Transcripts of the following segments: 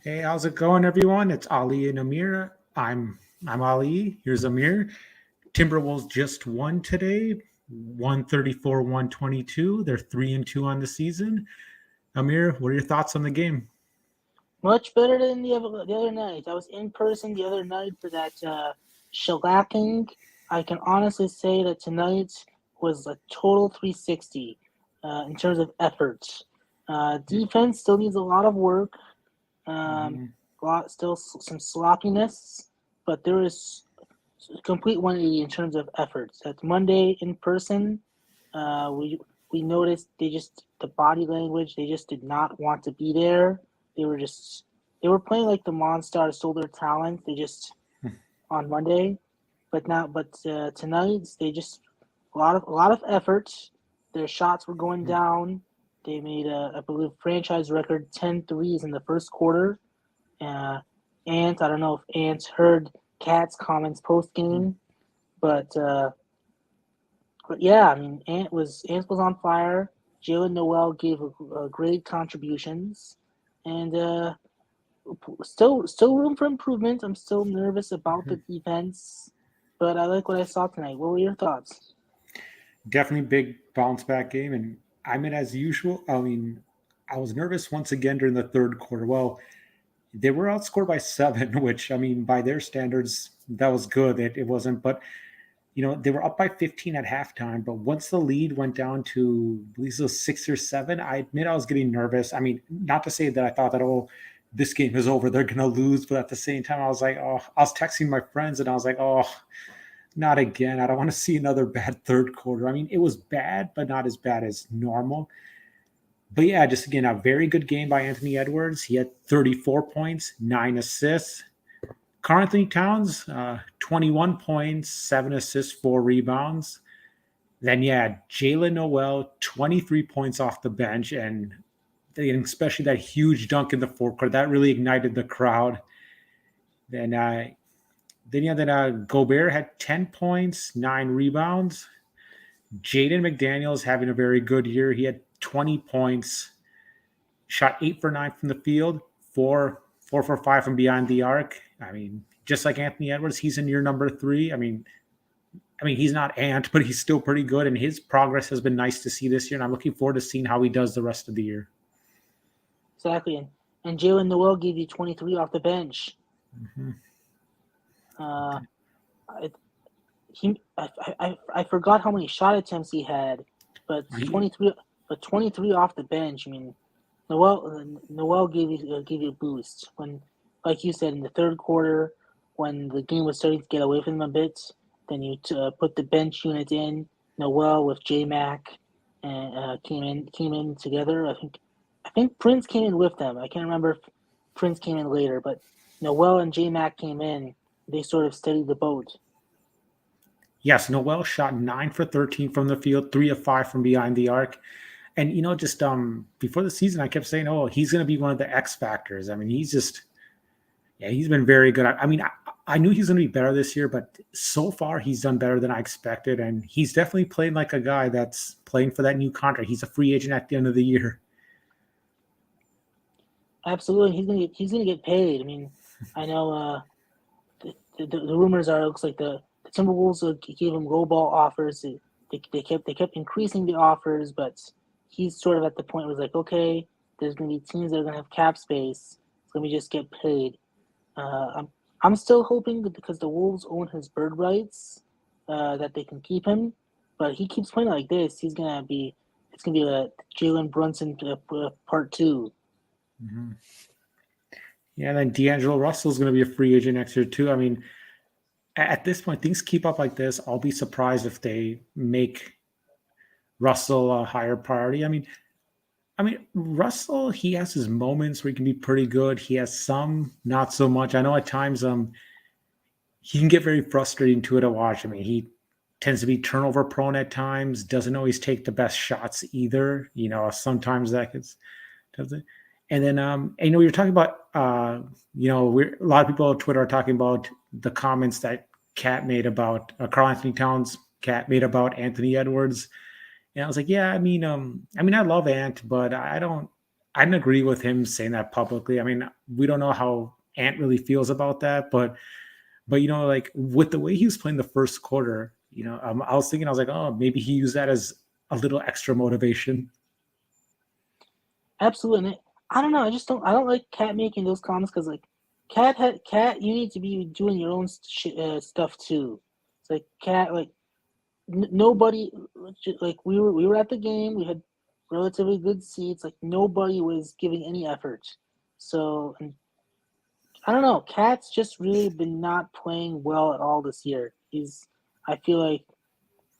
Hey, how's it going, everyone? It's Ali and Amir. I'm Ali. Here's Amir. Timberwolves just won today, 134-122. They're 3-2 on the season. Amir, what are your thoughts on the game? Much better than the other night. I was in person the other night for that shellacking. I can honestly say that tonight was a total 360 in terms of effort. Defense still needs a lot of work. Um, Mhm. still some sloppiness, but there is complete 180 in terms of efforts. That Monday in person, we noticed the body language. They just did not want to be there. They were just they were playing like the Monstars stole their talent. They just on Monday, but tonight they just a lot of effort. Their shots were going down. They made I believe franchise record 10 threes in the first quarter. Uh, I don't know if Ant heard Cat's comments post game, but uh, but yeah, I mean, Ant was on fire. Jalen Noel gave great contributions, and still room for improvement. I'm still nervous about the defense, but I like what I saw tonight. What were your thoughts? Definitely big bounce back game. And as usual, I was nervous once again during the third quarter. Well, they were outscored by seven, which, by their standards, that was good. It wasn't, but they were up by 15 at halftime, but once the lead went down to at least those 6 or 7, I admit I was getting nervous. Not to say that I thought that, oh, this game is over, they're going to lose, but at the same time, I was like, oh, I was texting my friends and I was like, oh, not again. I don't want to see another bad third quarter. It was bad, but not as bad as normal. But yeah, just again, a very good game by Anthony Edwards. He had 34 points, 9 assists. Karl Anthony Towns, 21 points, 7 assists, 4 rebounds. Then, yeah, Jalen Noel, 23 points off the bench, and especially that huge dunk in the forecourt. That really ignited the crowd. Then, Gobert had 10 points, 9 rebounds. Jaden McDaniels having a very good year. He had 20 points, shot 8 for 9 from the field, four for five from behind the arc. Just like Anthony Edwards, he's in year number three. He's not Ant, but he's still pretty good, and his progress has been nice to see this year. And I'm looking forward to seeing how he does the rest of the year. Exactly, and Jalen Noel gave you 23 off the bench. Mm-hmm. Uh, I, I forgot how many shot attempts he had, but He, 23 off the bench. I mean, Noel gave you a boost when, like you said, in the third quarter when the game was starting to get away from them a bit. Then you put the bench unit in. Noel with J Mac and came in together. I think Prince came in with them. I can't remember if Prince came in later, but Noel and J Mac came in. They sort of steadied the boat. yes, Noel shot 9 for 13 from the field, 3 of 5 from behind the arc. And just before the season, I kept saying, "Oh, he's going to be one of the X factors." He's been very good. I knew he's going to be better this year, but so far he's done better than I expected, and he's definitely playing like a guy that's playing for that new contract. He's a free agent at the end of the year. Absolutely, he's gonna get paid. I mean, I know the rumors are it looks like the Timberwolves gave him lowball offers. They kept increasing the offers, but he's sort of at the point where it's like, okay, there's gonna be teams that are gonna have cap space. So let me just get paid. I'm still hoping that because the Wolves own his bird rights, that they can keep him. But he keeps playing like this, it's gonna be a Jalen Brunson part two. Mhm. Yeah, and then D'Angelo Russell's going to be a free agent next year too. At this point, things keep up like this. I'll be surprised if they make Russell a higher priority. Russell, he has his moments where he can be pretty good. He has some not so much. I know at times he can get very frustrating to watch. He tends to be turnover prone at times, doesn't always take the best shots either. Sometimes that gets does it. And then you're talking about a lot of people on Twitter are talking about the comments that Cat made about Karl Anthony Towns Cat made about Anthony Edwards. And I was like, yeah, I love Ant, but I don't. I didn't agree with him saying that publicly. I mean, we don't know how Ant really feels about that, but like with the way he was playing the first quarter, I was thinking, I was like, oh, maybe he used that as a little extra motivation. Absolutely. And I don't know. I don't like Cat making those comments because like Cat, you need to be doing your own stuff too. It's like Cat, like nobody, like we were at the game. We had relatively good seats. Like nobody was giving any effort. So and I don't know. Cat's just really been not playing well at all this year. I feel like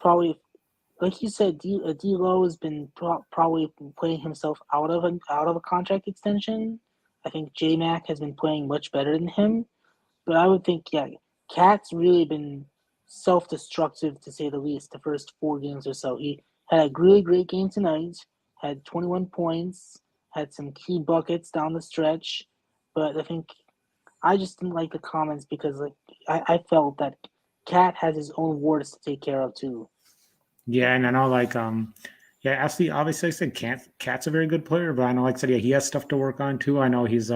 probably like you said, D'Lo has been probably playing himself out of a contract extension. I think J Mac has been playing much better than him, but I would think Cat's really been self-destructive to say the least. The first 4 games or so, he had a really great game tonight. Had 21 points, had some key buckets down the stretch, but I think I just didn't like the comments because like I felt that Cat has his own wars to take care of too. Yeah, and I know like yeah, actually obviously I said Cat's a very good player, but I know like I said, yeah, he has stuff to work on too. I know he's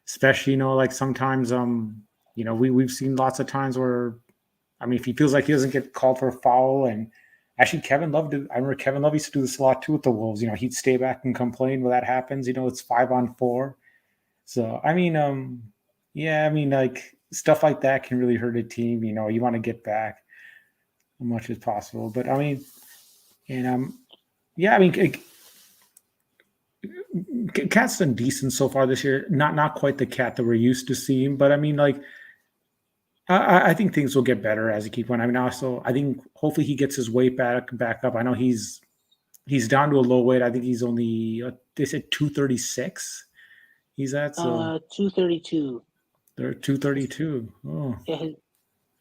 especially, like sometimes we've seen lots of times where I mean if he feels like he doesn't get called for a foul and actually Kevin Love I remember Kevin Love used to do this a lot too with the Wolves. He'd stay back and complain when that happens, it's 5-on-4. So I mean, yeah, I mean like stuff like that can really hurt a team. You want to get back as much as possible. But I mean, and yeah, I mean, Cat's done decent so far this year. Not quite the Cat that we're used to seeing, but I mean, like I think things will get better as he keep going. I mean, also I think hopefully he gets his weight back up. I know he's down to a low weight. I think he's only they said 236. He's at so 232. they're 232. Oh, Yeah,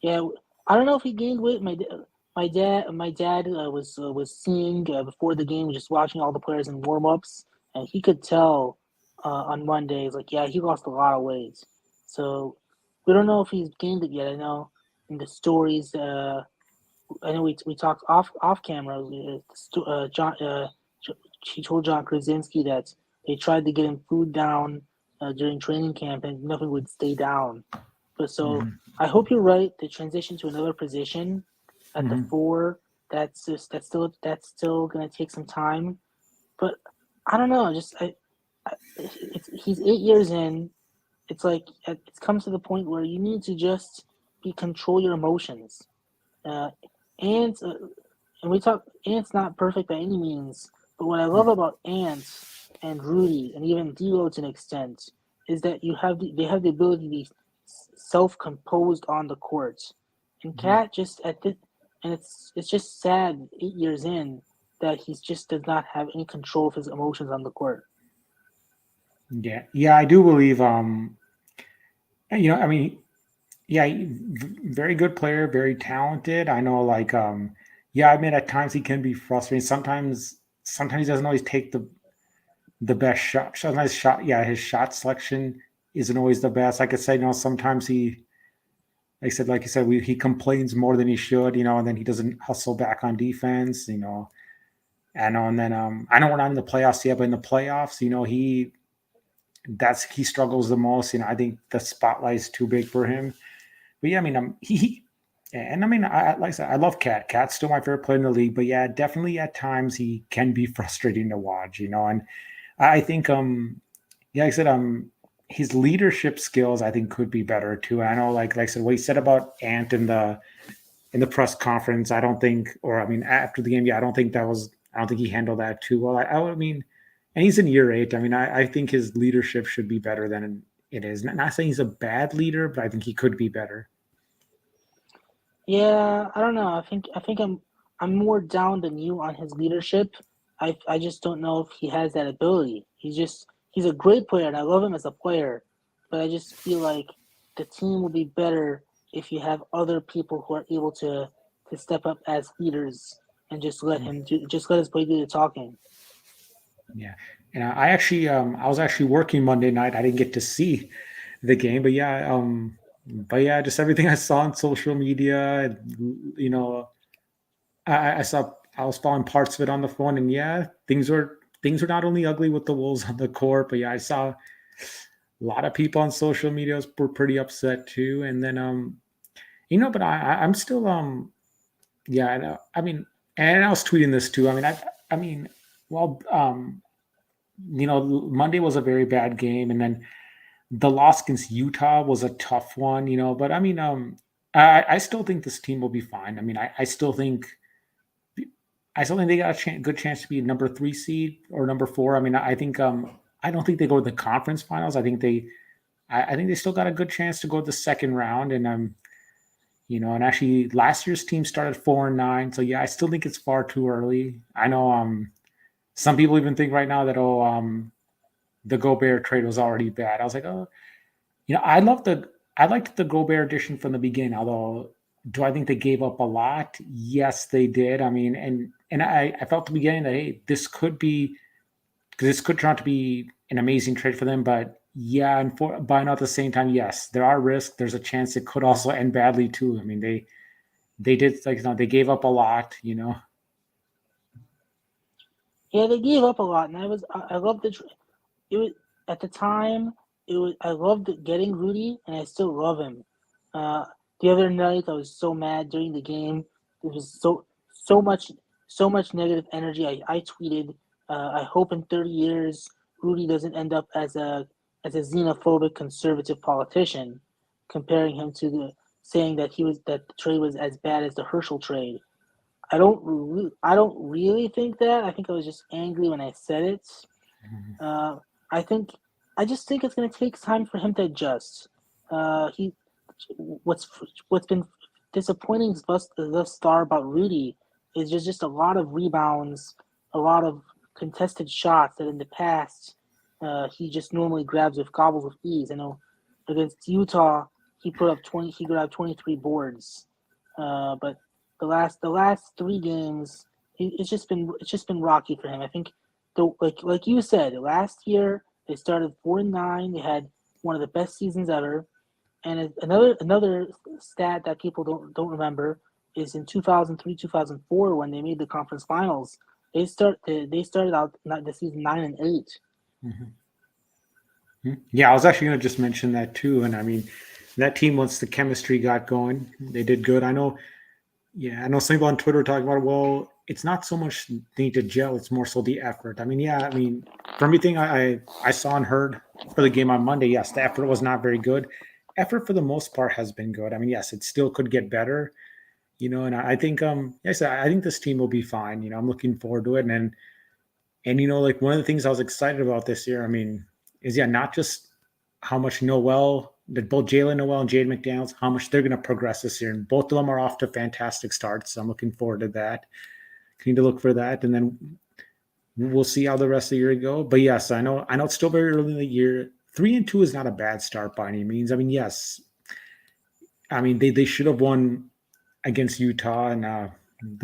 yeah. I don't know if he gained weight. My dad was seeing before the game, just watching all the players in warm ups, and he could tell on Mondays like yeah, he lost a lot of weight. So we don't know if he's gained it yet. I know in the stories. I know we talked off camera. John she told John Krasinski that they tried to get him food down during training camp and nothing would stay down. But so mhm, I hope you're right. The transition to another position at the mhm. four, that's still gonna take some time. But I don't know. He's 8 years in. It's like it's come to the point where you need to just be control your emotions. Uh, and and we talk Ant's not perfect by any means, but what I love about Ant and Rudy and even D'Lo to an extent is that they have the ability to be self-composed on the court. And Mhm. Cat just at this, and it's just sad 8 years in that he just does not have any control of his emotions on the court. Yeah, yeah, I do believe. I mean, yeah, very good player, very talented. I know, like, yeah, I mean, at times he can be frustrating. Sometimes he doesn't always take the best shot. Sometimes yeah, his shot selection isn't always the best. I could say, sometimes like you said, he complains more than he should, and then he doesn't hustle back on defense, I know, and then I know we're not in the playoffs yet, but in the playoffs, he struggles the most. I think the spotlight is too big for him. But yeah, I mean, and I mean, like I said, I love Cat. Cat's still my favorite player in the league. But yeah, definitely at times he can be frustrating to watch, and I think, yeah, like I said, his leadership skills I think could be better too. I know, like I said, what he said about Ant in the press conference, I don't think, or I mean, after the game, yeah, I don't think he handled that too well. I mean, and he's in year 8. I mean, I think his leadership should be better than it is. Not saying he's a bad leader, but I think he could be better. Yeah, I don't know. I think I'm more down than you on his leadership. I just don't know if he has that ability. He's a great player and I love him as a player, but I just feel like the team will be better if you have other people who are able to step up as leaders and just let his play do the talking. Yeah, and I was actually working Monday night. I didn't get to see the game, but yeah, just everything I saw on social media, I saw I was following parts of it on the phone, and yeah, things are not only ugly with the Wolves on the court, but yeah, I saw a lot of people on social media were pretty upset too. And then but I'm still yeah, I know. I mean, and I was tweeting this too. I mean, well, Monday was a very bad game, and then the loss against Utah was a tough one, But I still think this team will be fine. I still think they got a good chance to be a number 3 seed or number 4. I don't think they go to the conference finals. I think they still got a good chance to go to the second round, and and actually last year's team started 4-9, so yeah, I still think it's far too early. I know some people even think right now that the Gobert trade was already bad. I was like, oh, I liked the Gobert addition from the beginning. Although, do I think they gave up a lot? Yes, they did. I mean, and I felt at the beginning that hey, this could turn out to be an amazing trade for them. But yeah, but at the same time, yes, there are risks. There's a chance it could also end badly too. I mean, they did they gave up a lot. Yeah, they gave up a lot, and I loved it was at the time. I loved getting Rudy, and I still love him. Uh, the other night, I was so mad during the game. There was so much negative energy. I tweeted, I hope in 30 years Rudy doesn't end up as a xenophobic conservative politician, comparing him to the saying that that the trade was as bad as the Herschel trade. I don't really think that. I think I was just angry when I said it. Uh, I think I just think it's going to take time for him to adjust. He what's what's been disappointing thus far about Rudy is just a lot of rebounds, a lot of contested shots that in the past he just normally grabs with gobbles with ease. I know against Utah he grabbed 23 boards, but the last 3 games it's just been rocky for him. I think like you said last year they started 4-9. They had one of the best seasons ever. And another stat that people don't remember is in 2003 2004 when they made the conference finals. They started out the season 9-8. Mhm. Yeah, I was actually going to just mention that too. And I mean, that team once the chemistry got going, they did good. I know. Yeah, I know some people on Twitter talking about, well, it's not so much they need to gel; it's more so the effort. I mean, yeah, I mean, from everything I saw and heard for the game on Monday, yes, the effort was not very good. Effort for the most part has been good. I mean, yes, it still could get better, and I think yes, I think this team will be fine. I'm looking forward to it, and like one of the things I was excited about this year, I mean, is yeah, not just how much Noel, that both Jalen Noel and Jade McDaniels, how much they're going to progress this year, and both of them are off to fantastic starts. So I'm looking forward to that. Need to look for that, and then we'll see how the rest of the year go. But yes, I know it's still very early in the year. 3-2 is not a bad start by any means. I mean, yes, I mean they should have won against Utah, and the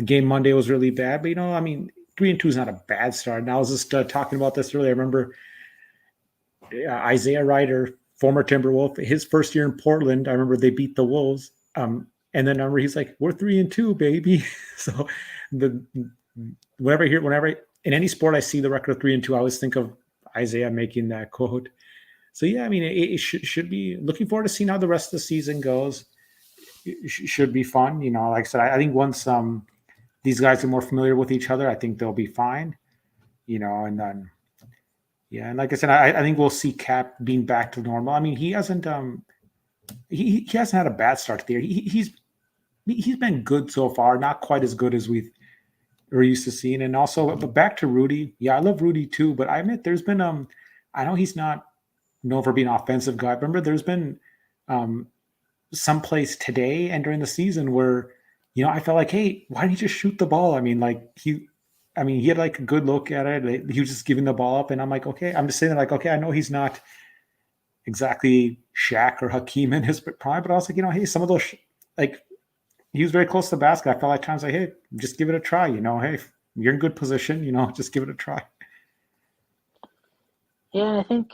game Monday was really bad. But I mean, 3-2 is not a bad start. And I was just talking about this earlier. I remember Isaiah Ryder, former Timberwolf, his first year in Portland. I remember they beat the Wolves. And then I remember he's like, "We're 3-2, baby." So the whenever in any sport I see the record of 3-2, I always think of Isaiah making that quote. So yeah, I mean, it should be looking forward to seeing how the rest of the season goes. It should be fun. Like I said, I think once these guys are more familiar with each other, I think they'll be fine. And then yeah, and like I said, I think we'll see Cap being back to normal. I mean, he hasn't he hasn't had a bad start to the year. He's been good so far, not quite as good as we're used to seeing. And also, but back to Rudy. Yeah, I love Rudy too, but I admit there's been I know he's not known for being an offensive guy. Remember, there's been um some plays today and during the season where I felt like, hey, why didn't he just shoot the ball? I mean, he had like a good look at it. He was just giving the ball up, and I'm like, okay, I'm just saying like, okay, I know he's not exactly Shaq or Hakeem in his prime, but I was like, hey, some of those like he was very close to the basket. I felt like times like, hey, just give it a try. Hey, you're in good position. Just give it a try. Yeah, and I think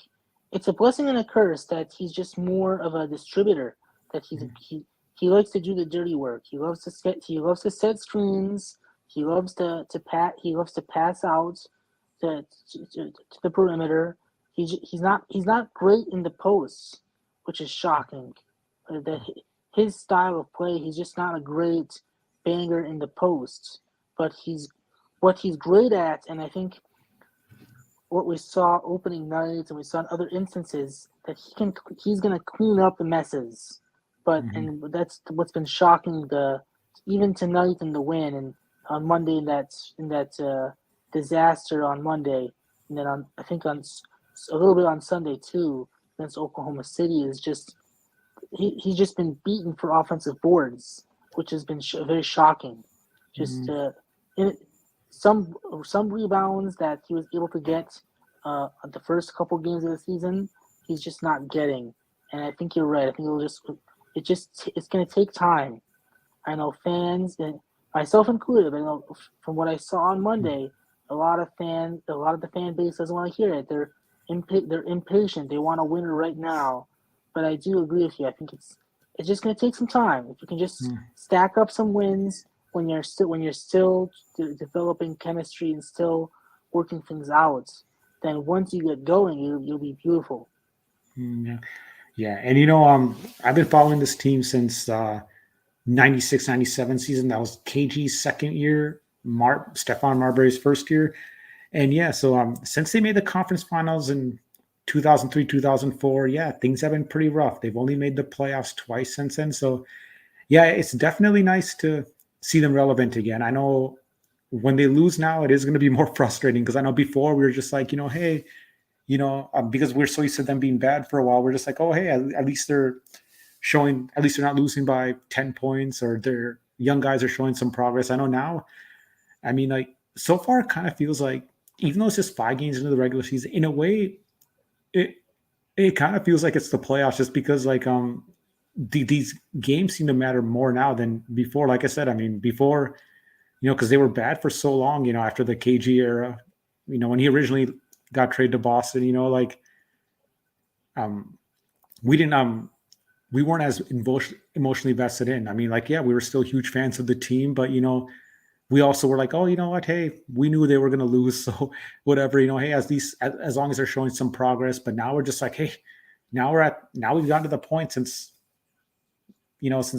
it's a blessing and a curse that he's just more of a distributor. That he likes to do the dirty work. He loves to set screens. He loves to pass out. to the perimeter. He's not great in the posts, which is shocking. That his style of play, he's just not a great banger in the posts. But what he's great at, and I think what we saw opening nights and we saw in other instances that he's gonna clean up the messes. But Mhm. and that's what's been shocking the even tonight in the win and on Monday in that disaster on Monday and then on I think on a little bit on Sunday too against Oklahoma City is just he's just been beaten for offensive boards, which has been very shocking. Just Mhm. in, some rebounds that he was able to get the first couple games of the season, he's just not getting. And I think you're right. I think it's going to take time. I know fans, and myself included. I know from what I saw on Monday, a lot of the fan base doesn't want to hear it. They're impatient. They want a winner right now. But I do agree with you. I think it's just going to take some time. If you can just Mhm. stack up some wins when you're still developing chemistry and still working things out, then once you get going, you'll be beautiful. Yeah. Yeah. And I've been following this team since 96, 97 season. That was KG's second year, Stephon Marbury's first year. And yeah, so since they made the conference finals in 2003, 2004, yeah, things have been pretty rough. They've only made the playoffs twice since then. So yeah, it's definitely nice to see them relevant again. I know when they lose now, it is going to be more frustrating because I know before we were just like, hey, because we're so used to them being bad for a while, we're just like, oh, hey, at least they're showing, at least they're not losing by 10 points or their young guys are showing some progress. I know now, I mean, like so far, it kind of feels like, even though it's just 5 games into the regular season, in a way, it it kind of feels like it's the playoffs just because like these games seem to matter more now than before. Like I said, I mean, before, because they were bad for so long, after the KG era, when he originally got traded to Boston, like um we didn't we weren't as emotionally vested in. I mean, like, yeah, we were still huge fans of the team, but we also were like, oh, you know what? Hey, we knew they were going to lose, so whatever. Hey, as long as they're showing some progress. But now we're just like, hey, now we've gotten to the point since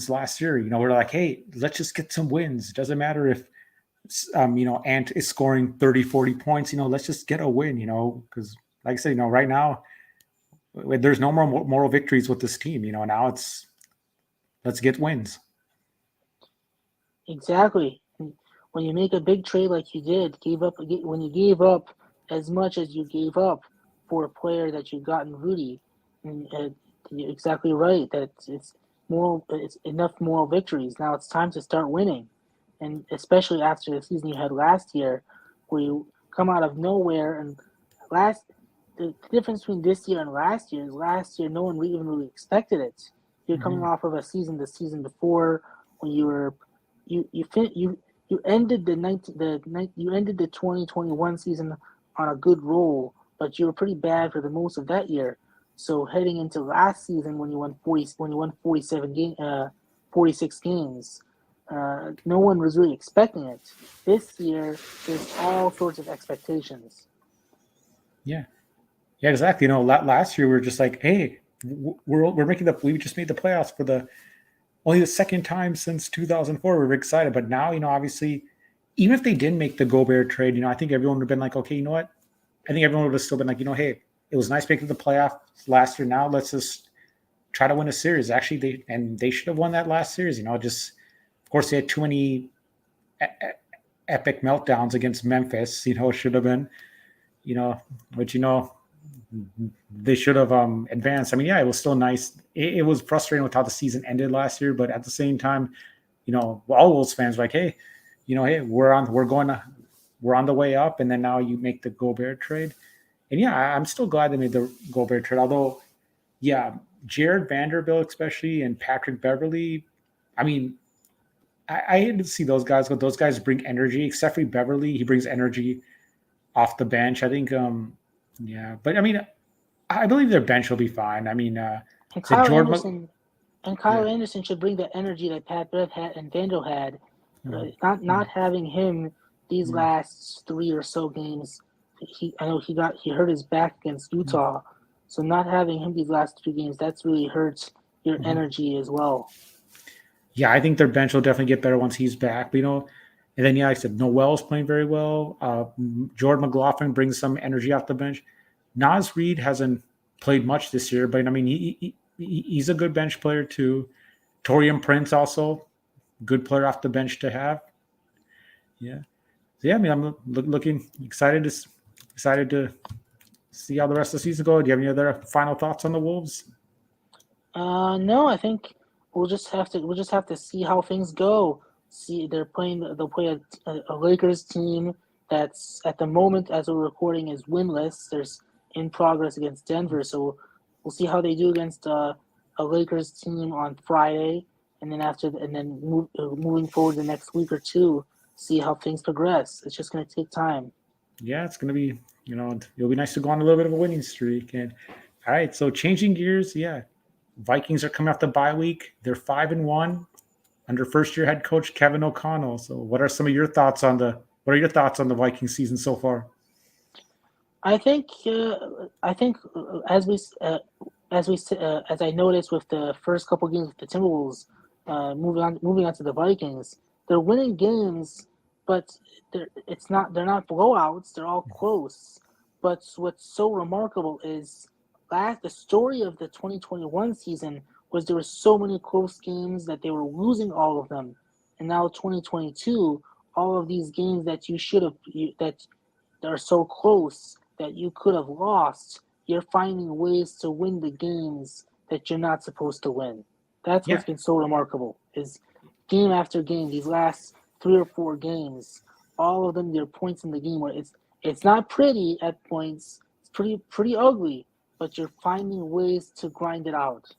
last year. We're like, hey, let's just get some wins. It doesn't matter if Ant is scoring 30, 40 points. Let's just get a win. Because like I said, right now there's no more moral victories with this team. Now it's let's get wins. Exactly. When you make a big trade like you did, when you gave up as much as you gave up for a player that you got in Rudy, and you're exactly right that it's enough moral victories. Now it's time to start winning, and especially after the season you had last year, where you come out of nowhere and last the difference between this year and last year no one even really expected it. You're coming Mm-hmm. off of the season before when you were you fin- you ended you ended the 2021 season on a good roll, but you were pretty bad for the most of that year. So heading into last season when you won 46 games, no one was really expecting it. This year, there's all sorts of expectations. Yeah. Yeah, exactly. Last year we were just like, hey, we're making we just made the playoffs for the only the second time since 2004. We were excited, but now obviously, even if they didn't make the Gobert trade, I think everyone would have been like, okay, you know what? I think everyone would have still been like, hey, it was nice making the playoffs last year. Now let's just try to win a series. Actually, they should have won that last series. Just of course they had too many epic meltdowns against Memphis. It should have been, but they should have advanced. I mean, yeah, it was still nice. It was frustrating with how the season ended last year, but at the same time, all those fans were like, hey, hey, we're on the way up, and then now you make the Gobert trade, and yeah, I'm still glad they made the Gobert trade. Although, yeah, Jared Vanderbilt especially and Patrick Beverly, I mean, I hate to see those guys, but those guys bring energy. Except for Beverly, he brings energy off the bench. I think, yeah, but I mean, I believe their bench will be fine. I mean, And is it Kyle Jordan? Anderson and Yeah. Kyle Anderson should bring the energy that Pat Bev had and Vandal had. Mm, Not mm, having him these mm, last three or so games I know he hurt his back against Utah, so not having him these last 2 games, that's really hurts your Mhm. energy as well. Yeah, I think their bench will definitely get better once he's back. But, and then, yeah, like I said, Noel's playing very well. Jordan McLaughlin brings some energy off the bench. Nas Reed hasn't played much this year, but I mean, he's a good bench player too. Torian Prince also good player off the bench to have. Yeah, so yeah. I mean, I'm looking excited to see how the rest of the season go. Do you have any other final thoughts on the Wolves? No, I think we'll just have to see how things go. See, they'll play a Lakers team that's at the moment as we're recording is winless. There's in progress against Denver, so we'll see how they do against a Lakers team on Friday, and then moving forward the next week or two, see how things progress. It's just going to take time. Yeah, it's gonna be it'll be nice to go on a little bit of a winning streak. And all right, so changing gears, yeah, Vikings are coming off the bye week. They're 5-1 under first year head coach Kevin O'Connell. So what are some of your thoughts on the what are your thoughts on the Viking season so far? I think as I noticed with the first couple games with the Timberwolves, moving on to the Vikings, they're winning games, but they're not blowouts. They're all close. But what's so remarkable is the story of the 2021 season was there were so many close games that they were losing all of them, and now 2022, all of these games that you should have that are so close that you could have lost, you're finding ways to win the games that you're not supposed to win. That's Yeah, what's been so remarkable is game after game, these last 3 or 4 games, all of them, there are points in the game where it's not pretty at points, it's pretty ugly, but you're finding ways to grind it out.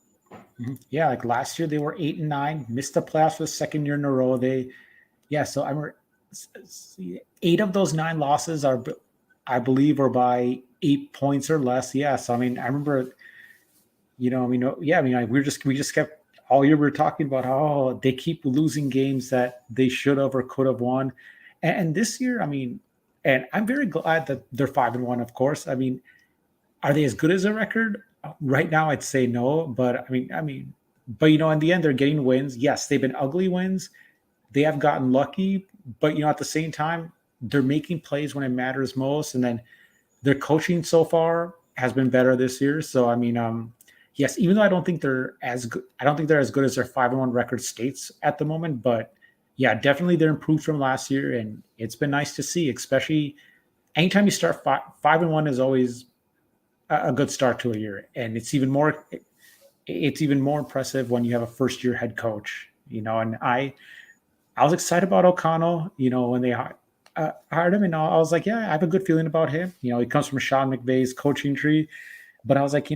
yeah. Like last year, they were 8-9, missed the playoffs for the second year in a row. So I remember 8 of those 9 losses are, I believe, are by 8 points or less. Yeah, so I mean, I remember, yeah, I mean, we just kept all year we were talking about how they keep losing games that they should have or could have won, and this year, I mean, and I'm very glad that they're 5-1. Of course, I mean, are they as good as a record right now? I'd say no, but but in the end, they're getting wins. Yes, they've been ugly wins. They have gotten lucky, but at the same time, they're making plays when it matters most, and then their coaching so far has been better this year. So I mean, yes, even though I don't think they're as good, I don't think they're as good as their 5-1 record states at the moment. But yeah, definitely they're improved from last year, and it's been nice to see. Especially anytime you start 5-1 is always a good start to a year, and it's even more impressive when you have a first year head coach. And I was excited about O'Connell. When they hired him, and I was like, yeah, I have a good feeling about him. He comes from Sean McVay's coaching tree, but I was like,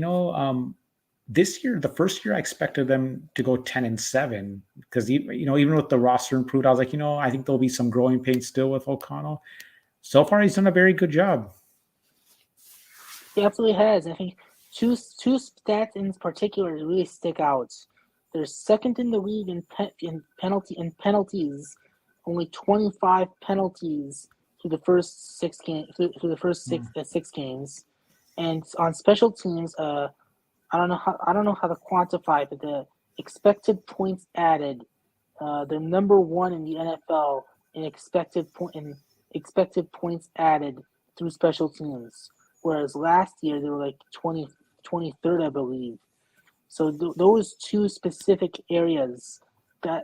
this year, the first year, I expected them to go 10-7 because even with the roster improved, I was like, I think there'll be some growing pains still with O'Connell. So far, he's done a very good job. He absolutely has. I think two stats in particular really stick out. They're second in the league in penalties, only 25 penalties through the first 6 games. Through the first six games, and on special teams, I don't know how to quantify it, but the expected points added, they're number one in the NFL in expected points added through special teams. Whereas last year they were like 23rd, I believe. So those two specific areas,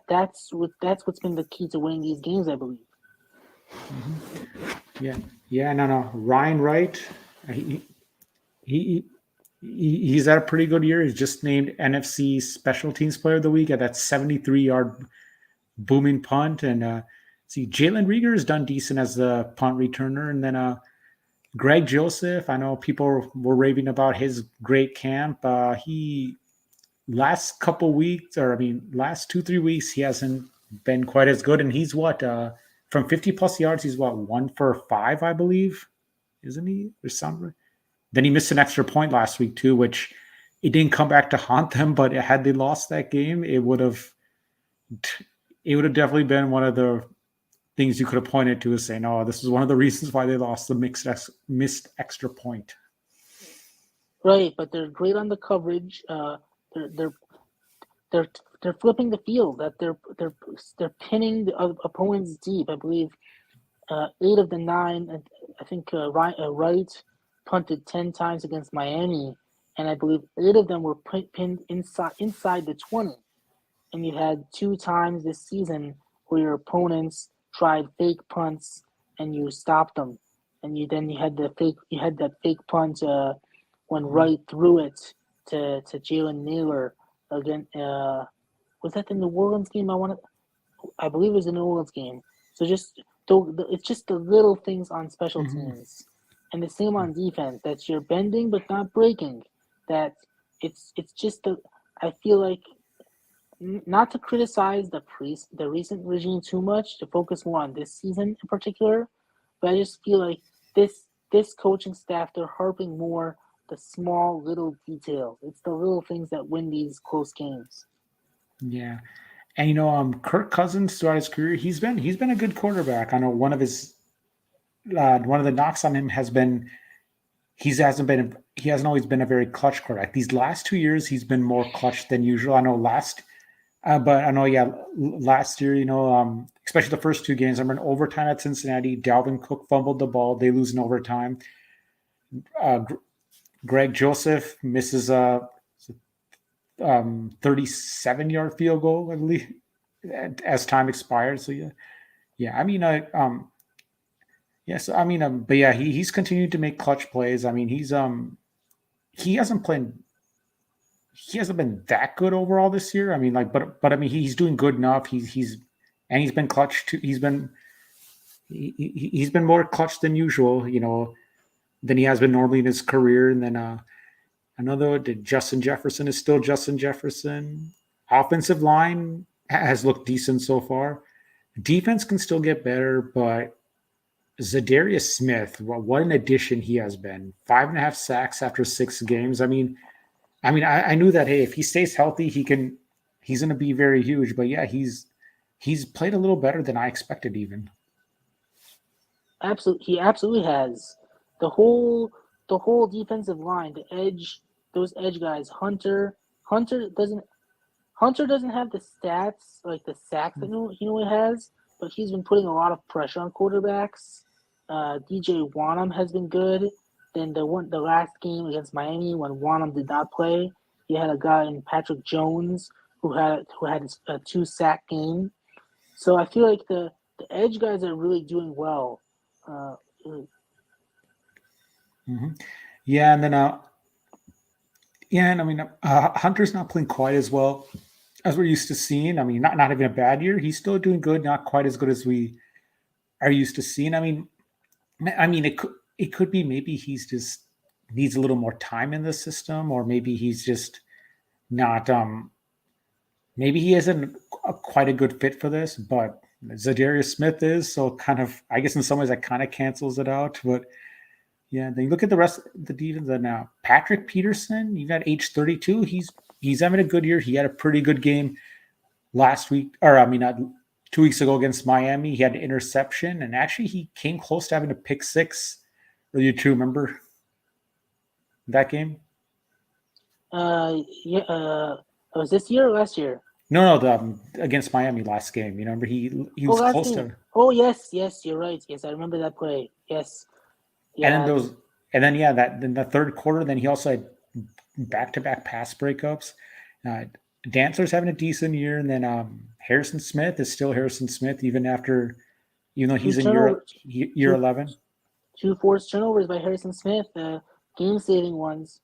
that's what's been the key to winning these games, I believe. Yeah, yeah, no. Ryan Wright, he, he he's had a pretty good year. He's just named NFC Special Teams Player of the Week at that 73-yard booming punt. And see, Jalen Rieger has done decent as the punt returner. And then Greg Joseph, I know people were raving about his great camp. He last couple weeks, or I mean, last 2-3 weeks, he hasn't been quite as good. And he's from 50 plus yards, he's 1 for 5, I believe, isn't he? Or something. Then he missed an extra point last week too, which it didn't come back to haunt them. But had they lost that game, it would have definitely been one of the things you could have pointed to as saying, "Oh, this is one of the reasons why they lost the missed extra point." Right, but they're great on the coverage. They're they're they're they're flipping the field. That they're pinning the opponents deep. I believe 8 of the 9. I think Wright punted 10 times against Miami, and I believe 8 of them were pinned inside the 20. And you had 2 times this season where your opponents tried fake punts and you stopped them, and you had that fake punt when Wright threw it to Jalen Naylor again. Was that the New Orleans game? I believe it was the New Orleans game. So it's just the little things on special Mm-hmm. teams, and the same on defense. That you're bending but not breaking. That it's just the I feel like not to criticize the recent regime too much, to focus more on this season in particular, but I just feel like this coaching staff, they're harping more the small little details. It's the little things that win these close games. Yeah, and Kirk Cousins throughout his career, he's been a good quarterback. I know one of the knocks on him has been he hasn't always been a very clutch quarterback. These last 2 years, he's been more clutch than usual. I know but I know, yeah, last year, especially the first 2 games, I remember overtime at Cincinnati. Dalvin Cook fumbled the ball; they lose in overtime. Uh, Greg Joseph misses a 37-yard field goal, I believe, as time expired. So yeah. I mean, yes, I mean, but yeah, he's continued to make clutch plays. I mean, he hasn't played he hasn't been that good overall this year. I mean, but I mean, he's doing good enough. He's been clutch too. He's been more clutch than usual, than he has been normally in his career. And then another, Justin Jefferson is still Justin Jefferson. Offensive line has looked decent so far. Defense can still get better, but Zadarius Smith, what an addition he has been. 5.5 sacks after 6 games. I knew that, hey, if he stays healthy, he's going to be very huge. But yeah, he's played a little better than I expected even. He absolutely has. The whole defensive line, those edge guys. Hunter doesn't have the stats like the sacks that he normally has, but he's been putting a lot of pressure on quarterbacks. DJ Wanham has been good. Then the last game against Miami when Wanham did not play, he had a guy in Patrick Jones who had a 2-sack game. So I feel like the edge guys are really doing well. Uh, Mm-hmm. Yeah, and then I mean, Hunter's not playing quite as well as we're used to seeing. I mean, not having a bad year. He's still doing good, not quite as good as we are used to seeing. I mean, it could be maybe he's just needs a little more time in the system, or maybe he's just not. Maybe he isn't quite a good fit for this, but Zadarius Smith is. So kind of, I guess in some ways that kind of cancels it out. But yeah, then you look at the rest of the defense now. Patrick Peterson, even at age 32, he's having a good year. He had a pretty good game last week, or I mean, 2 weeks ago against Miami. He had an interception, and actually he came close to having a pick six. Earlier too, remember that game? yeah. Was this year or last year? No, against Miami last game. You remember he Oh, was last close game. to. Oh, yes, you're right. Yes, I remember that play. Yes, And then yeah. that then the third quarter, then he also had back-to-back pass breakups. Uh, Dancer's having a decent year, and then Harrison Smith is still Harrison Smith even though Two he's in year turnovers, year two 11. two forced turnovers by Harrison Smith. Game-saving ones.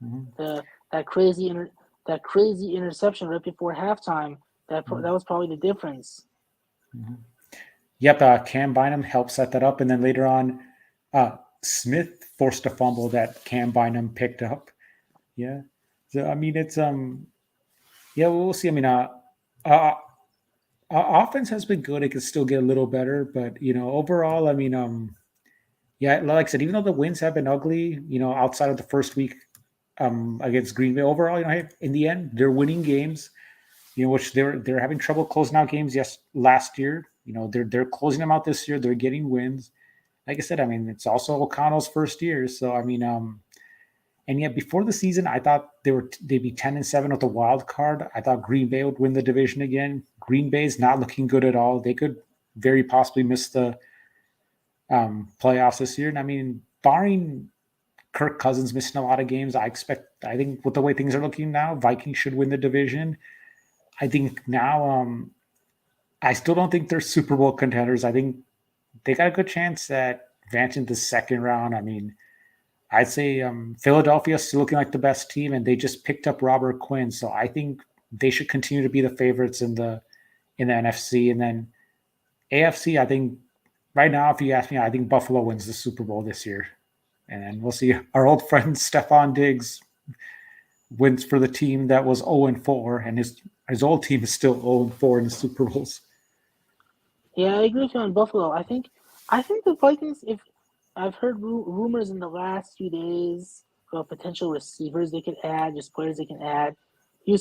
Mm-hmm. The that crazy that crazy interception right before halftime. That was probably the difference. Mm-hmm. Yep, Cam Bynum helped set that up, and then later on, Smith forced a fumble that Cam Bynum picked up. Yeah, so I mean it's yeah, we'll see. I mean, uh offense has been good. It could still get a little better, but overall, I mean, yeah, like I said, even though the wins have been ugly, outside of the first week against Green Bay, overall, hey, in the end, they're winning games. Which they're having trouble closing out games. Yes, last year, they're closing them out this year. They're getting wins. Like I said, I mean, it's also O'Connell's first year, so I mean, and yet before the season, I thought they'd be 10-7 with the wild card. I thought Green Bay would win the division again. Green Bay's not looking good at all. They could very possibly miss the playoffs this year. And I mean, barring Kirk Cousins missing a lot of games, I think with the way things are looking now, Vikings should win the division. I think now, I still don't think they're Super Bowl contenders. I think they got a good chance at advancing to the second round. I mean, I'd say Philadelphia is still looking like the best team, and they just picked up Robert Quinn, so I think they should continue to be the favorites in the NFC. And then AFC, I think right now, if you ask me, I think Buffalo wins the Super Bowl this year, and then we'll see. Our old friend Stephon Diggs wins for the team that was 0-4, and his old team is still 0-4 in the Super Bowls. Yeah, I agree with you on Buffalo. I think the Vikings. If I've heard rumors in the last few days about potential receivers they could add, just players they can add. You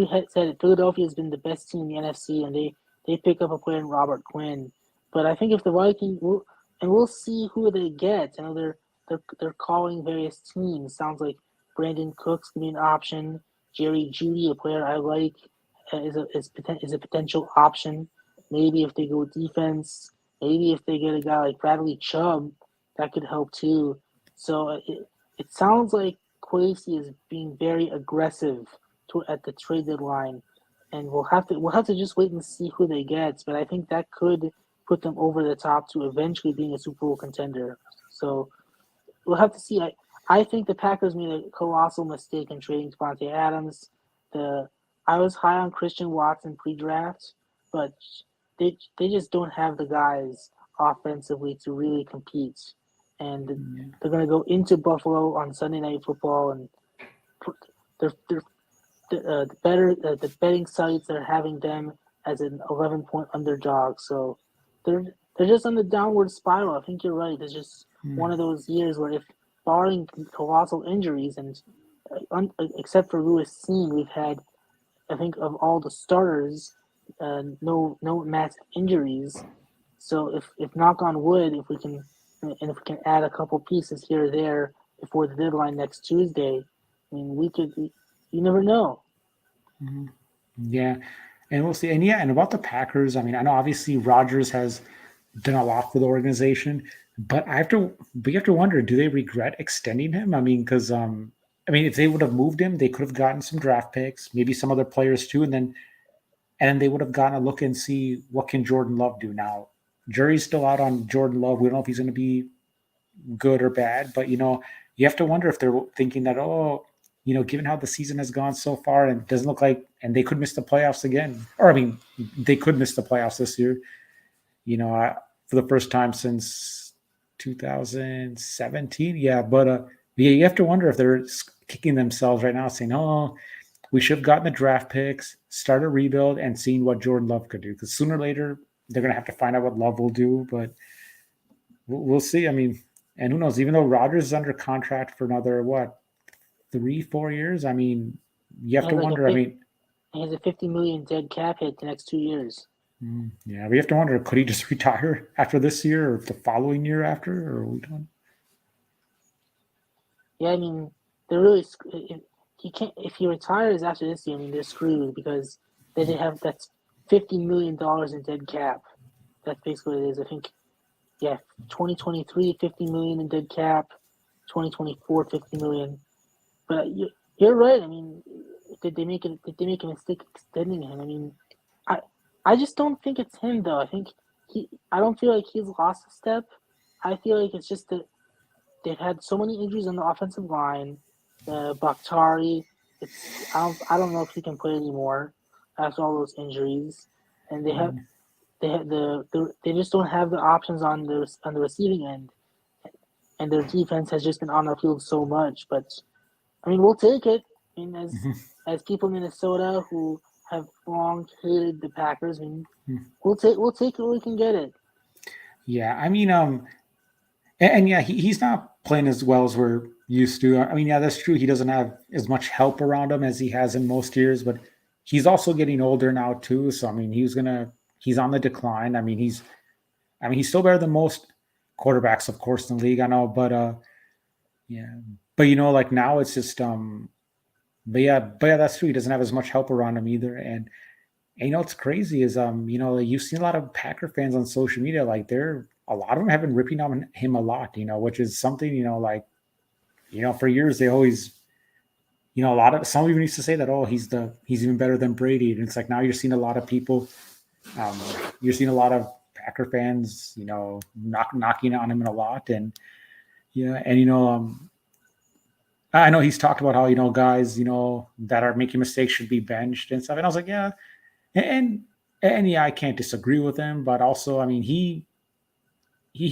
had said Philadelphia has been the best team in the NFC, and they pick up a player in Robert Quinn. But I think if the Vikings and we'll see who they get. I know they're calling various teams. Sounds like Brandon Cooks could be an option. Jerry Judy, a player I like, is a potential option. Maybe if they go defense, maybe if they get a guy like Bradley Chubb, that could help too. So it sounds like Kwesi is being very aggressive at the trade deadline, and we'll have to just wait and see who they get. But I think that could put them over the top to eventually being a Super Bowl contender. So we'll have to see. I think the Packers made a colossal mistake in trading Devontae Adams. I was high on Christian Watson pre-draft, but they just don't have the guys offensively to really compete. And they're going to go into Buffalo on Sunday Night Football, and the betting sites are having them as an 11-point underdog. So they're just on the downward spiral. I think you're right. It's just one of those years where, if barring colossal injuries, and except for Lewis Seen, we've had, I think, of all the starters, no massive injuries. So if knock on wood, if we can add a couple pieces here or there before the deadline next Tuesday, I mean, you never know. Yeah, and we'll see. And about the Packers, I mean, I know obviously Rodgers has done a lot for the organization, but we have to wonder, do they regret extending him? I mean, because I mean, if they would have moved him, they could have gotten some draft picks, maybe some other players too, and they would have gotten a look and see what can Jordan Love do now. Jury's still out on Jordan Love. We don't know if he's going to be good or bad, but you have to wonder if they're thinking that, given how the season has gone so far, and it doesn't look like, and they could miss the playoffs again, or I mean, they could miss the playoffs this year. For the first time since 2017, yeah. But yeah, you have to wonder if they're kicking themselves right now, saying, "Oh, we should have gotten the draft picks, start a rebuild, and seeing what Jordan Love could do." Because sooner or later, they're going to have to find out what Love will do. But we'll see. I mean, and who knows? Even though Rodgers is under contract for another 3-4 years. I mean, you have to wonder. I mean, he has a $50 million dead cap hit the next 2 years. Yeah, we have to wonder: could he just retire after this year, or the following year after, or are we done? Yeah, I mean, they're really he can't if he retires after this year. I mean, they're screwed because they have that's $50 million in dead cap. That's basically what it is. I think, yeah, 2023, $50 million in dead cap. 2024, $50 million. But you're right. I mean, did they make a mistake extending him? I mean, I just don't think it's him though. I don't feel like he's lost a step. I feel like it's just that they've had so many injuries on the offensive line. Bakhtari, I don't know if he can play anymore after all those injuries, and they just don't have the options on the receiving end, and their defense has just been on the field so much. But I mean, we'll take it. I mean, as people in Minnesota who have long hated the Packers, I mean, we'll take it when we can get it. Yeah, I mean, and yeah, he's not playing as well as we're used to. I mean, yeah, that's true. He doesn't have as much help around him as he has in most years, but he's also getting older now too. So I mean, he's gonna he's on the decline. I mean, he's still better than most quarterbacks, of course, in the league. I know, but yeah, but like now it's just but yeah, that's true. He doesn't have as much help around him either, and what's crazy is you've seen a lot of Packer fans on social media, like they're a lot of them have been ripping on him a lot, which is something like for years they always a lot of some even used to say that, oh, he's even better than Brady, and it's like now you're seeing a lot of people, um, you're seeing a lot of Packer fans, knocking on him a lot, and yeah, and I know he's talked about how guys that are making mistakes should be benched and stuff, and I was like, yeah, and yeah, I can't disagree with him, but also, I mean, he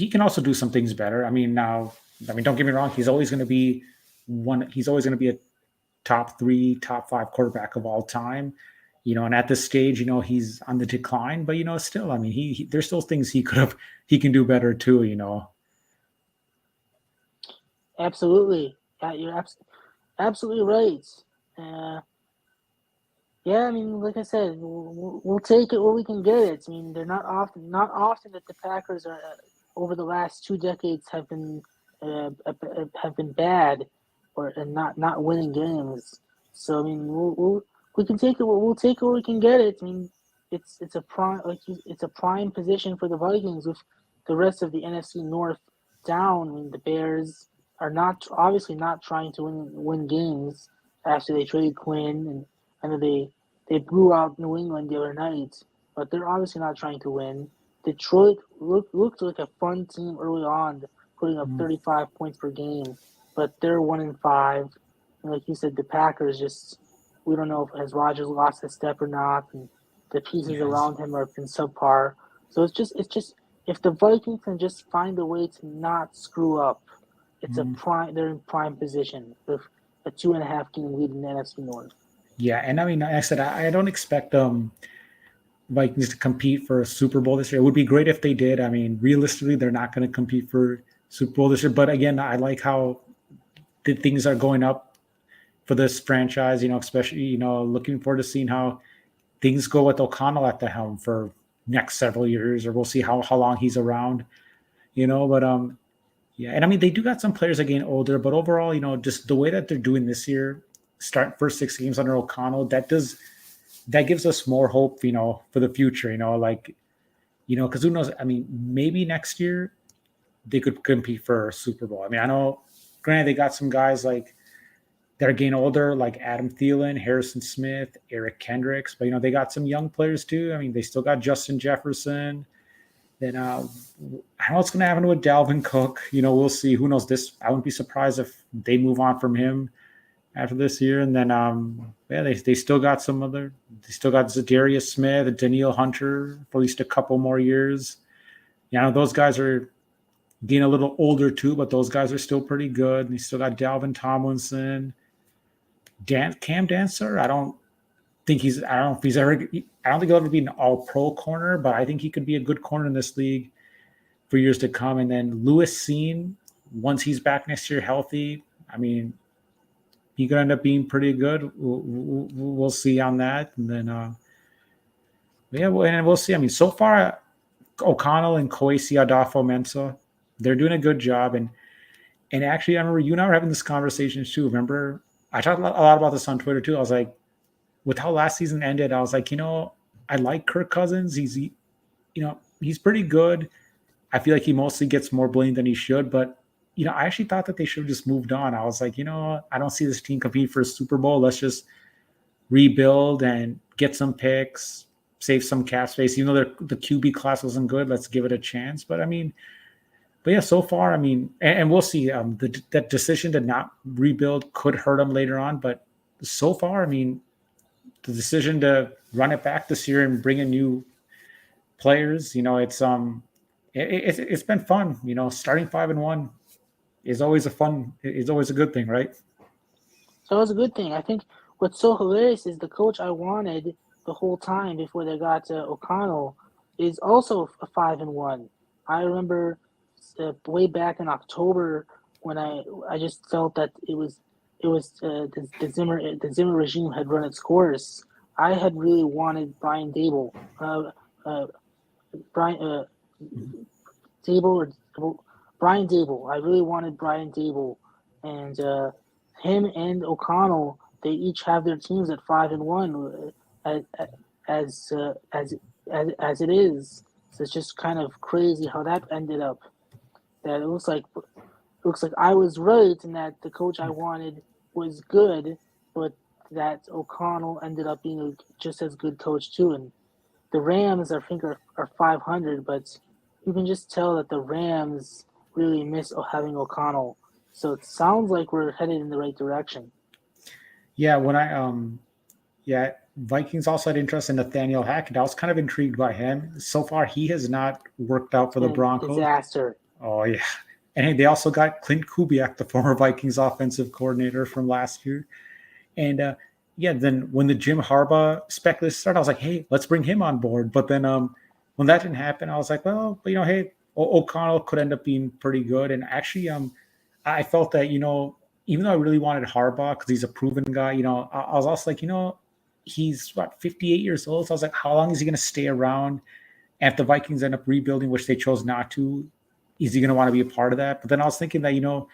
can also do some things better. I mean, now, I mean, don't get me wrong, he's always going to be he's always going to be a top three, top five quarterback of all time. And at this stage, he's on the decline, but still, I mean, there's still things he can do better too. Absolutely. You're absolutely right. Uh, yeah, I mean, like I said, we'll take it where we can get it. I mean, they're not often that the Packers are over the last 2 decades have been bad or and not winning games. So I mean, we can take it. We'll take it where we can get it. I mean, it's a prime it's a prime position for the Vikings with the rest of the NFC North down. I mean, the Bears are not obviously not trying to win games after they traded Quinn and I know they blew out New England the other night, but they're obviously not trying to win. Detroit looked like a fun team early on, putting up Mm, 35 points per game, but they're 1-5. And like you said, the Packers just we don't know if has Rodgers lost a step or not, and the pieces yes. around him have been subpar. So it's just if the Vikings can just find a way to not screw up, Mm, they're in prime position with a 2.5 game lead in the NFC North. yeah, and I mean, like I said, I don't expect Vikings to compete for a Super Bowl this year. It would be great if they did. I mean, realistically, they're not going to compete for Super Bowl this year. But again, I like how the things are going up for this franchise. Especially looking forward to seeing how things go with O'Connell at the helm for next several years, or we'll see how long he's around. But yeah, and I mean they do got some players that getting older, but overall, just the way that they're doing this year, start first 6 games under O'Connell, that gives us more hope, for the future. Like because who knows? I mean, maybe next year they could compete for a Super Bowl. I mean, I know, granted, they got some guys like that are getting older, like Adam Thielen, Harrison Smith, Eric Kendricks, but they got some young players too. I mean, they still got Justin Jefferson. Then I don't know what's going to happen with Dalvin Cook. We'll see. Who knows? I wouldn't be surprised if they move on from him after this year. And then yeah, they still got they still got Zadarius Smith, Daniil Hunter for at least a couple more years. Those guys are getting a little older too, but those guys are still pretty good. And they still got Dalvin Tomlinson, Cam Dancer. I don't know if he's ever. I don't think he'll ever be an All-Pro corner, but I think he could be a good corner in this league for years to come. And then Lewis Seen, once he's back next year healthy, I mean, he could end up being pretty good. We'll see on that. And then, yeah, and we'll see. I mean, so far, O'Connell and Koisi Adafo-Mensah, they're doing a good job. And actually, I remember you and I were having this conversation too. Remember, I talked a lot about this on Twitter too. I was like, with how last season ended, I was like, I like Kirk Cousins. He's pretty good. I feel like he mostly gets more blame than he should, but I actually thought that they should have just moved on. I was like, I don't see this team compete for a Super Bowl. Let's just rebuild and get some picks, save some cap space. The QB class wasn't good. Let's give it a chance. But I mean, but yeah, so far, I mean, and we'll see. That decision to not rebuild could hurt them later on, but so far, I mean, the decision to run it back this year and bring in new players, it's been fun. Starting 5-1 is always a good thing, right? So it was a good thing. I think what's so hilarious is the coach I wanted the whole time before they got to O'Connell is also a 5-1. I remember way back in October when I just felt that the Zimmer regime had run its course. I had really wanted Brian Dable. Brian Dable or Brian Dable. I really wanted Brian Dable, and him and O'Connell. They each have their teams at 5-1, as as uh, as as it is. So it's just kind of crazy how that ended up. That it looks like I was right in that the coach I wanted was good, but that O'Connell ended up being a just as good coach too. And the Rams, I think, are 500, but you can just tell that the Rams really miss having O'Connell. So it sounds like we're headed in the right direction. Yeah, when I yeah, Vikings also had interest in Nathaniel Hackett. I was kind of intrigued by him. So far, he has not worked out It's for the been a Broncos. disaster. Oh yeah, and hey, they also got Clint Kubiak, the former Vikings offensive coordinator from last year. And yeah, then when the Jim Harbaugh speculation started, I was like, hey, let's bring him on board. But then when that didn't happen, I was like, well, but, hey, O'Connell could end up being pretty good. And actually, I felt that even though I really wanted Harbaugh because he's a proven guy, I was also like, he's what 58 years old. So I was like, how long is he going to stay around? And if the Vikings end up rebuilding, which they chose not to, is he going to want to be a part of that? But then I was thinking that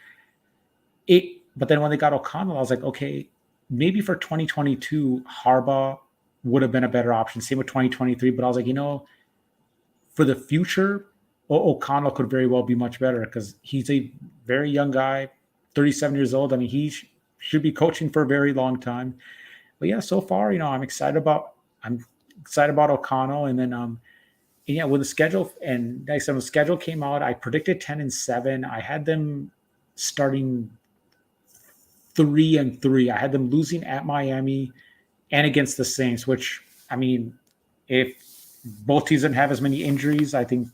it. But then when they got O'Connell, I was like, okay, maybe for 2022, Harbaugh would have been a better option. Same with 2023. But I was like, for the future, O'Connell could very well be much better because he's a very young guy, 37 years old. I mean, he should be coaching for a very long time. But yeah, so far, I'm excited about O'Connell, and then and yeah, with the schedule and like I said, when the schedule came out, I predicted 10-7. I had them starting 3-3. I had them losing at Miami and against the Saints, which I mean, if both teams didn't have as many injuries, I think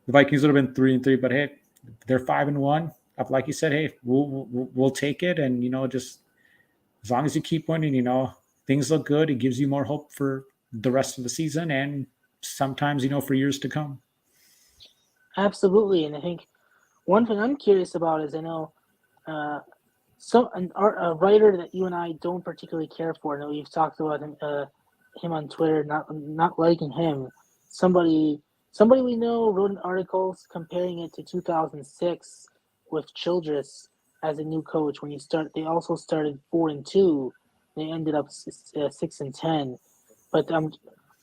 the Vikings would have been 3-3. But hey, they're 5-1. Like you said, hey, we'll take it, and just as long as you keep winning, things look good. It gives you more hope for the rest of the season and sometimes for years to come. Absolutely, and I think one thing I'm curious about is I know uh, a writer that you and I don't particularly care for. I know you've talked about him on Twitter, not liking him. Somebody somebody we know wrote an article comparing it to 2006 with Childress as a new coach. They also started 4-2. They ended up 6-10. But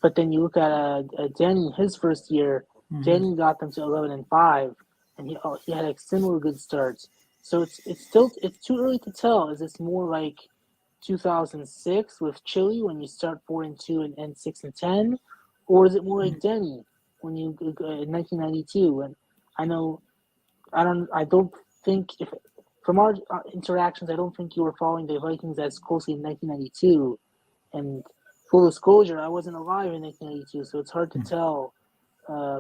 but then you look at Danny, his first year. Mm-hmm. Danny got them to 11-5, and he had a similar good start. So it's too early to tell. Is this more like 2006 with Chile when you start 4-2 and end 6-10, or is it more like Denny when you in 1992? And I know I don't think if from our interactions, I don't think you were following the Vikings as closely in 1992. And full disclosure, I wasn't alive in 1992, so it's hard to tell. Uh,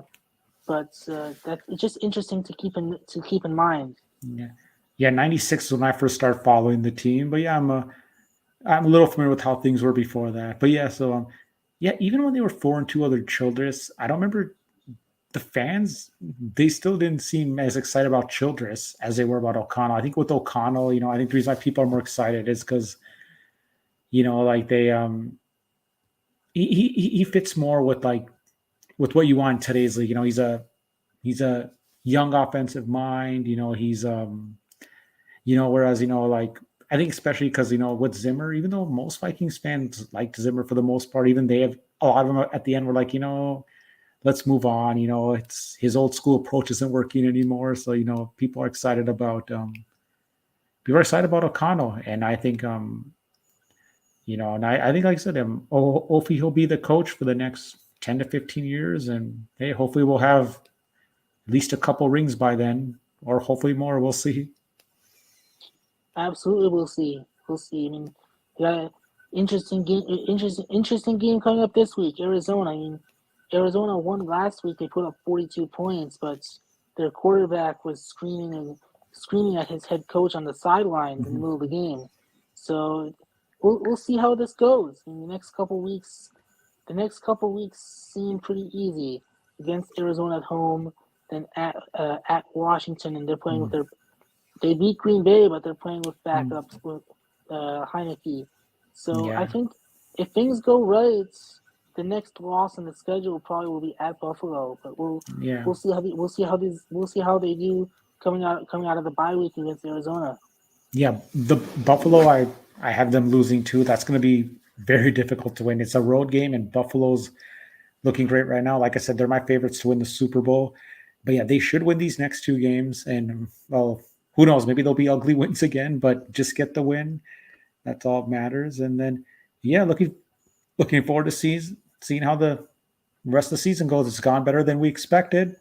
but that it's just interesting to keep in mind. Yeah, yeah. 96 was when I first started following the team, but yeah, I'm a little familiar with how things were before that. But yeah, so yeah, even when they were 4-2 other Childress, I don't remember the fans. They still didn't seem as excited about Childress as they were about O'Connell. I think with O'Connell, I think the reason why people are more excited is because like they he fits more with with what you want in today's league. He's a young offensive mind. Whereas like I think especially because with Zimmer, even though most Vikings fans liked Zimmer for the most part, even they have a lot of them at the end were like, let's move on. It's his old school approach isn't working anymore. So people are excited about O'Connell, and I think and I think like I said, hopefully he'll be the coach for the next 10 to 15 years, and hey, hopefully we'll have at least a couple rings by then, or hopefully more. We'll see. Absolutely, we'll see. We'll see. I mean, we got an interesting game coming up this week. Arizona. I mean, Arizona won last week. They put up 42 points, but their quarterback was screaming at his head coach on the sidelines in the Mhm. middle of the game. So we'll see how this goes. In the next couple weeks seem pretty easy against Arizona at home, then at Washington, and they're playing with Mhm. their they beat Green Bay, but they're playing with Mhm. backups with Heineke. So I Yeah. think if things go right, the next loss on the schedule probably will be at Buffalo, but Yeah. we'll see how they do coming out of the bye week against Arizona. Yeah, the Buffalo, I have them losing too. That's going to be very difficult to win. It's a road game, and Buffalo's looking great right now. Like I said, they're my favorites to win the Super Bowl. But yeah, they should win these next two games, and well, who knows? Maybe they'll be ugly wins again, but just get the win. That's all that matters. And then, yeah, looking forward to seeing how the rest of the season goes. It's gone better than we expected.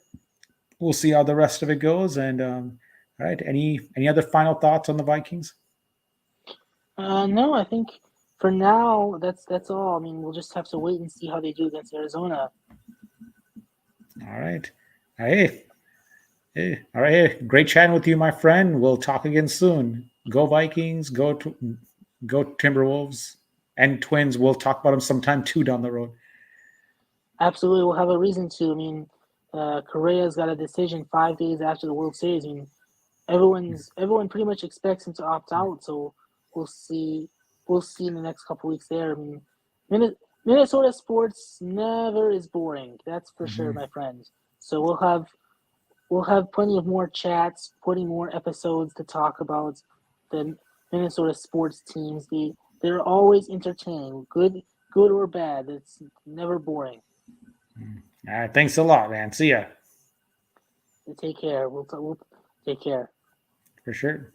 We'll see how the rest of it goes. And all right, any other final thoughts on the Vikings? No, I think for now that's all. I mean, we'll just have to wait and see how they do against Arizona. All right. Hey, all right. Hey, great chatting with you, my friend. We'll talk again soon. Go Vikings. Go Timberwolves and Twins. We'll talk about them sometime too down the road. Absolutely, we'll have a reason to. I mean, Correa's got a decision 5 days after the World Series. I mean, everyone pretty much expects him to opt out. So we'll see. We'll see in the next couple weeks there. I mean, Minnesota sports never is boring. That's for sure, Mhm. my friends. So we'll have plenty of more chats, plenty more episodes to talk about the Minnesota sports teams. They're always entertaining, good or bad. It's never boring. All right. Thanks a lot, man. See ya. Take care. We'll take care. For sure.